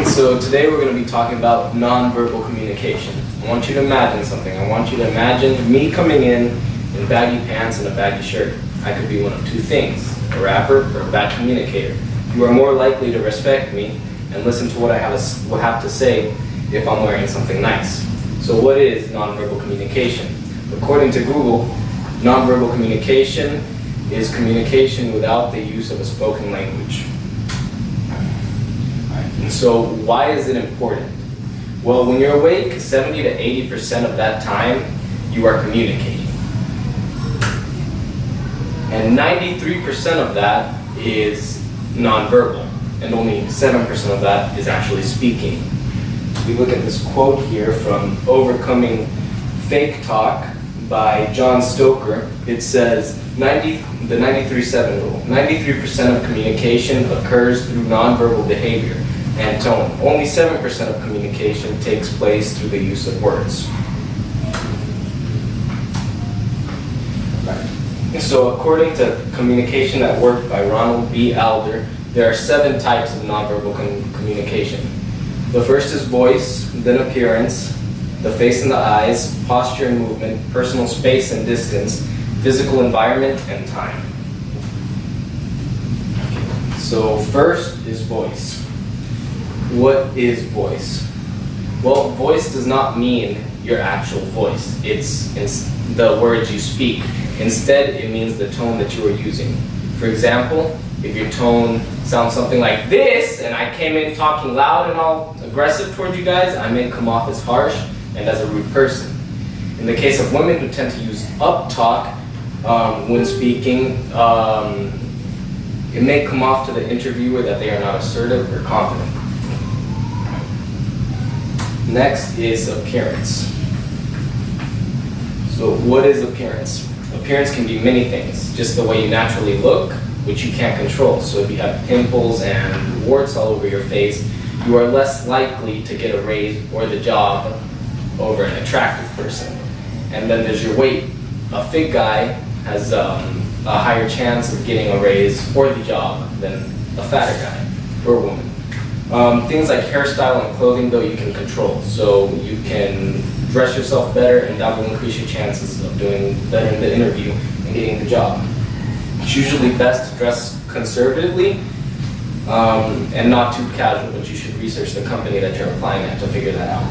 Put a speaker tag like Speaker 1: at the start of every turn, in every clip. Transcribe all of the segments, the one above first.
Speaker 1: So today we're going to be talking about nonverbal communication. I want you to imagine something. I want you to imagine me coming in baggy pants and a baggy shirt. I could be one of two things, a rapper or a bad communicator. You are more likely to respect me and listen to what I have to say if I'm wearing something nice. So what is nonverbal communication? According to Google, nonverbal communication is communication without the use of a spoken language. And so why is it important? Well, when you're awake, 70 to 80% of that time, you are communicating. And 93% of that is nonverbal, and only 7% of that is actually speaking. We look at this quote here from Overcoming Fake Talk by John Stoker. It says, the 93-7 rule. 93% of communication occurs through nonverbal behavior and tone. Only 7% of communication takes place through the use of words. So according to Communication at Work by Ronald B. Alder, there are 7 types of nonverbal communication. The first is voice, then appearance, the face and the eyes, posture and movement, personal space and distance, physical environment, and time. So first is voice. What is voice? Well, voice does not mean your actual voice. It's the words you speak. Instead, it means the tone that you are using. For example, if your tone sounds something like this, and I came in talking loud and all aggressive towards you guys, I may come off as harsh and as a rude person. In the case of women who tend to use up talk when speaking, it may come off to the interviewer that they are not assertive or confident. Next is appearance. So what is appearance? Appearance can be many things, just the way you naturally look, which you can't control. So if you have pimples and warts all over your face, you are less likely to get a raise or the job over an attractive person. And then there's your weight. A fit guy has a higher chance of getting a raise or the job than a fatter guy or woman. Things like hairstyle and clothing, though, you can control. So you can dress yourself better, and that will increase your chances of doing better in the interview and getting the job. It's usually best to dress conservatively and not too casual, but you should research the company that you're applying at to figure that out.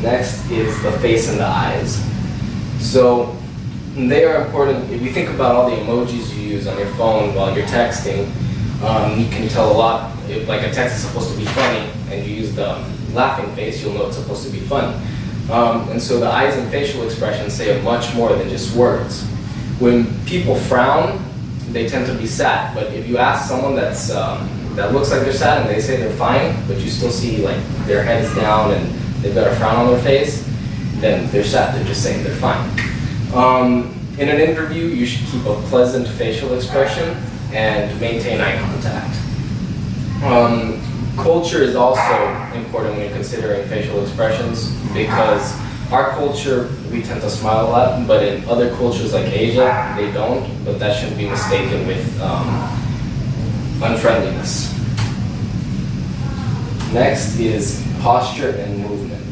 Speaker 1: Next is the face and the eyes. So they are important. If you think about all the emojis you use on your phone while you're texting, you can tell a lot. If like a text is supposed to be funny and you use the laughing face, you'll know it's supposed to be funny. And so the eyes and facial expressions say much more than just words. When people frown, they tend to be sad. But if you ask someone that looks like they're sad and they say they're fine, but you still see like their head's down and they've got a frown on their face, then they're sad. They're just saying they're fine. In an interview, you should keep a pleasant facial expression and maintain eye contact. Culture is also important when you're considering facial expressions, because our culture, we tend to smile a lot, but in other cultures like Asia, they don't, but that shouldn't be mistaken with unfriendliness. Next is posture and movement.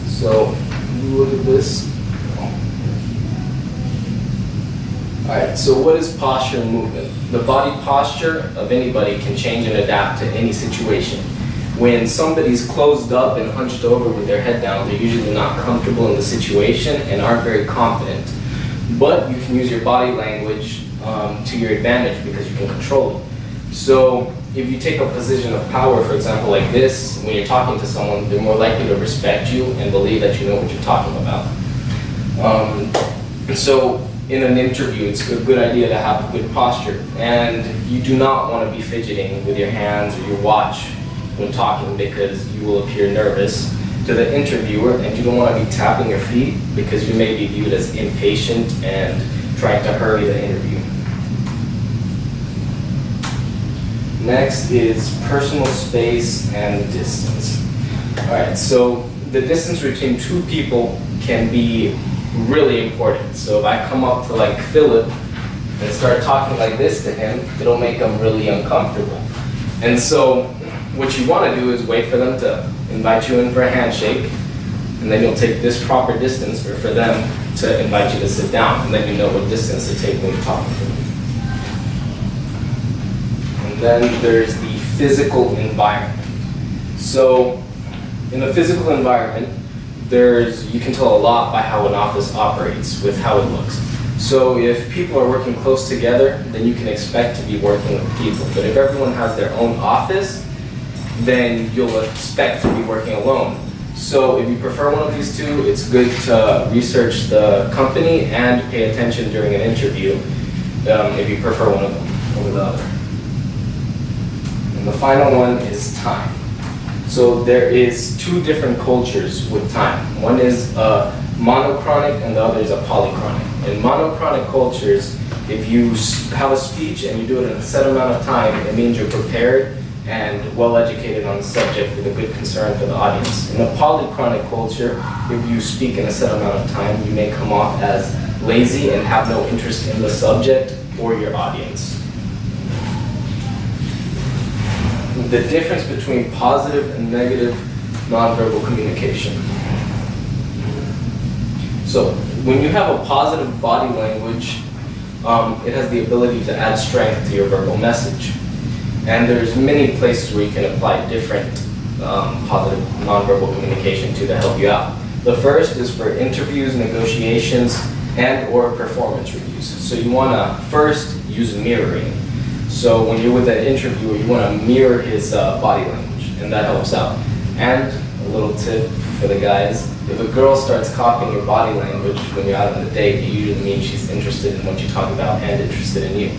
Speaker 1: So, look at this. Alright, so what is posture and movement? The body posture of anybody can change and adapt to any situation. When somebody's closed up and hunched over with their head down, they're usually not comfortable in the situation and aren't very confident. But you can use your body language to your advantage because you can control it. So if you take a position of power, for example, like this, when you're talking to someone, they're more likely to respect you and believe that you know what you're talking about. So in an interview, it's a good idea to have a good posture. And you do not want to be fidgeting with your hands or your watch when talking, because you will appear nervous to the interviewer, and you don't want to be tapping your feet because you may be viewed as impatient and trying to hurry the interview. Next is personal space and distance. Alright, so the distance between two people can be really important. So if I come up to like Philip and start talking like this to him, it'll make him really uncomfortable. And so what you want to do is wait for them to invite you in for a handshake, and then you'll take this proper distance for them to invite you to sit down, and then you know what distance to take when you're talking to them. And then there's the physical environment. So in the physical environment, you can tell a lot by how an office operates with how it looks. So if people are working close together, then you can expect to be working with people. But if everyone has their own office, then you'll expect to be working alone. So if you prefer one of these two, it's good to research the company and pay attention during an interview if you prefer one of them over the other. And the final one is time. So there is two different cultures with time. One is monochronic and the other is a polychronic. In monochronic cultures, if you have a speech and you do it in a set amount of time, it means you're prepared and well educated on the subject with a good concern for the audience. In a polychronic culture, if you speak in a set amount of time, you may come off as lazy and have no interest in the subject or your audience. The difference between positive and negative nonverbal communication. So when you have a positive body language, it has the ability to add strength to your verbal message. And there's many places where you can apply different positive nonverbal communication to help you out. The first is for interviews, negotiations, and or performance reviews. So you want to first use mirroring. So when you're with an interviewer, you want to mirror his body language, and that helps out. And a little tip for the guys, if a girl starts copying your body language when you're out on a date, it usually means she's interested in what you talk about and interested in you.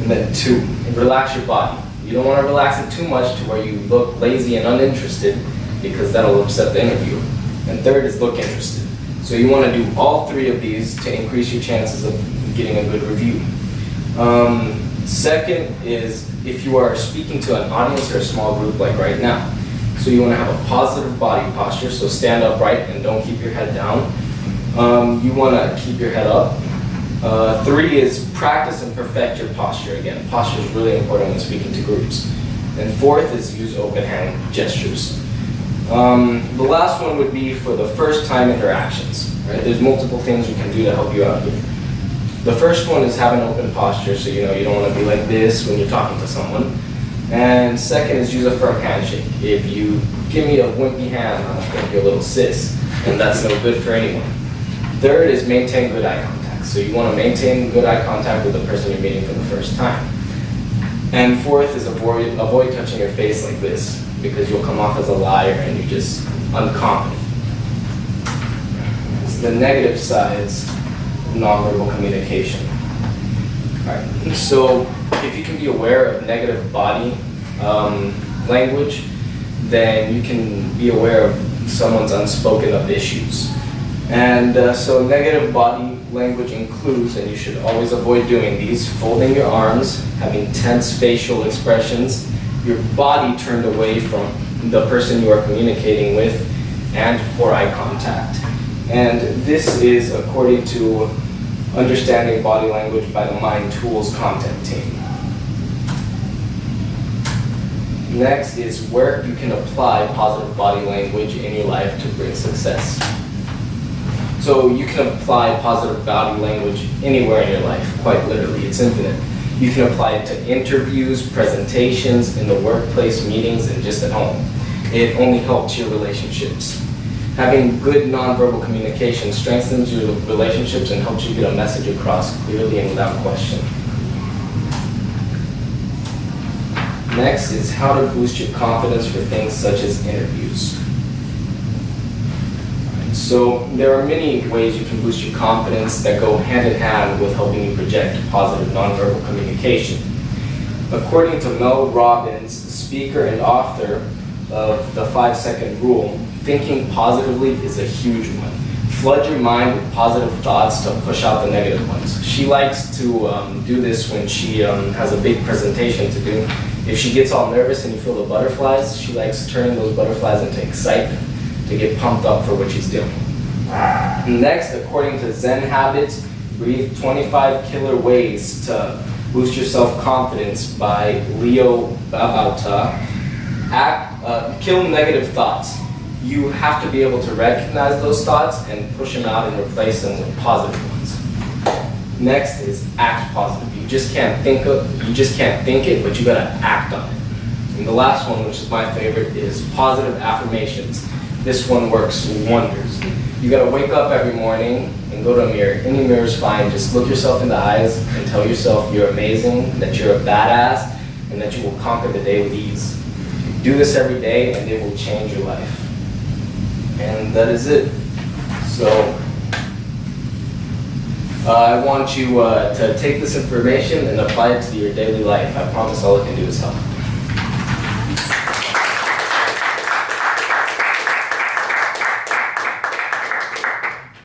Speaker 1: And then 2, relax your body. You don't want to relax it too much to where you look lazy and uninterested, because that'll upset the interviewer. And 3rd is look interested. So you want to do all 3 of these to increase your chances of getting a good review. 2nd is if you are speaking to an audience or a small group like right now. So you want to have a positive body posture, so stand upright and don't keep your head down. You want to keep your head up. 3 is practice and perfect your posture. Again, posture is really important when speaking to groups. And 4th is use open hand gestures. The last one would be for the first time interactions. Right? There's multiple things you can do to help you out here. The first one is have an open posture, so you don't want to be like this when you're talking to someone. And 2nd is use a firm handshake. If you give me a wimpy hand, I'm going to think you're a little sis, and that's no good for anyone. 3rd is maintain good eye contact. So you want to maintain good eye contact with the person you're meeting for the first time. And 4th is avoid touching your face like this, because you'll come off as a liar and you're just unconfident. It's the negative sides nonverbal communication. All right. So if you can be aware of negative body language, then you can be aware of someone's unspoken of issues. And so negative body language includes, and you should always avoid doing these, folding your arms, having tense facial expressions, your body turned away from the person you are communicating with, and poor eye contact. And this is according to Understanding Body Language by the Mind Tools content team. Next is where you can apply positive body language in your life to bring success. So you can apply positive body language anywhere in your life, quite literally, it's infinite. You can apply it to interviews, presentations, in the workplace, meetings, and just at home. It only helps your relationships. Having good nonverbal communication strengthens your relationships and helps you get a message across clearly and without question. Next is how to boost your confidence for things such as interviews. So there are many ways you can boost your confidence that go hand in hand with helping you project positive nonverbal communication. According to Mel Robbins, speaker and author of the 5-second rule, thinking positively is a huge one. Flood your mind with positive thoughts to push out the negative ones. She likes to do this when she has a big presentation to do. If she gets all nervous and you feel the butterflies, she likes turning those butterflies into excitement to get pumped up for what she's doing. Next, according to Zen Habits, breathe 25 killer ways to Boost your self-confidence by Leo Babauta. Kill negative thoughts. You have to be able to recognize those thoughts and push them out and replace them with positive ones. Next is act positive. You just can't think it, but you gotta act on it. And the last one, which is my favorite, is positive affirmations. This one works wonders. You gotta wake up every morning and go to a mirror. Any mirror is fine. Just look yourself in the eyes and tell yourself you're amazing, that you're a badass, and that you will conquer the day with ease. Do this every day and it will change your life. And that is it. So I want you to take this information and apply it to your daily life. I promise all it can do is help.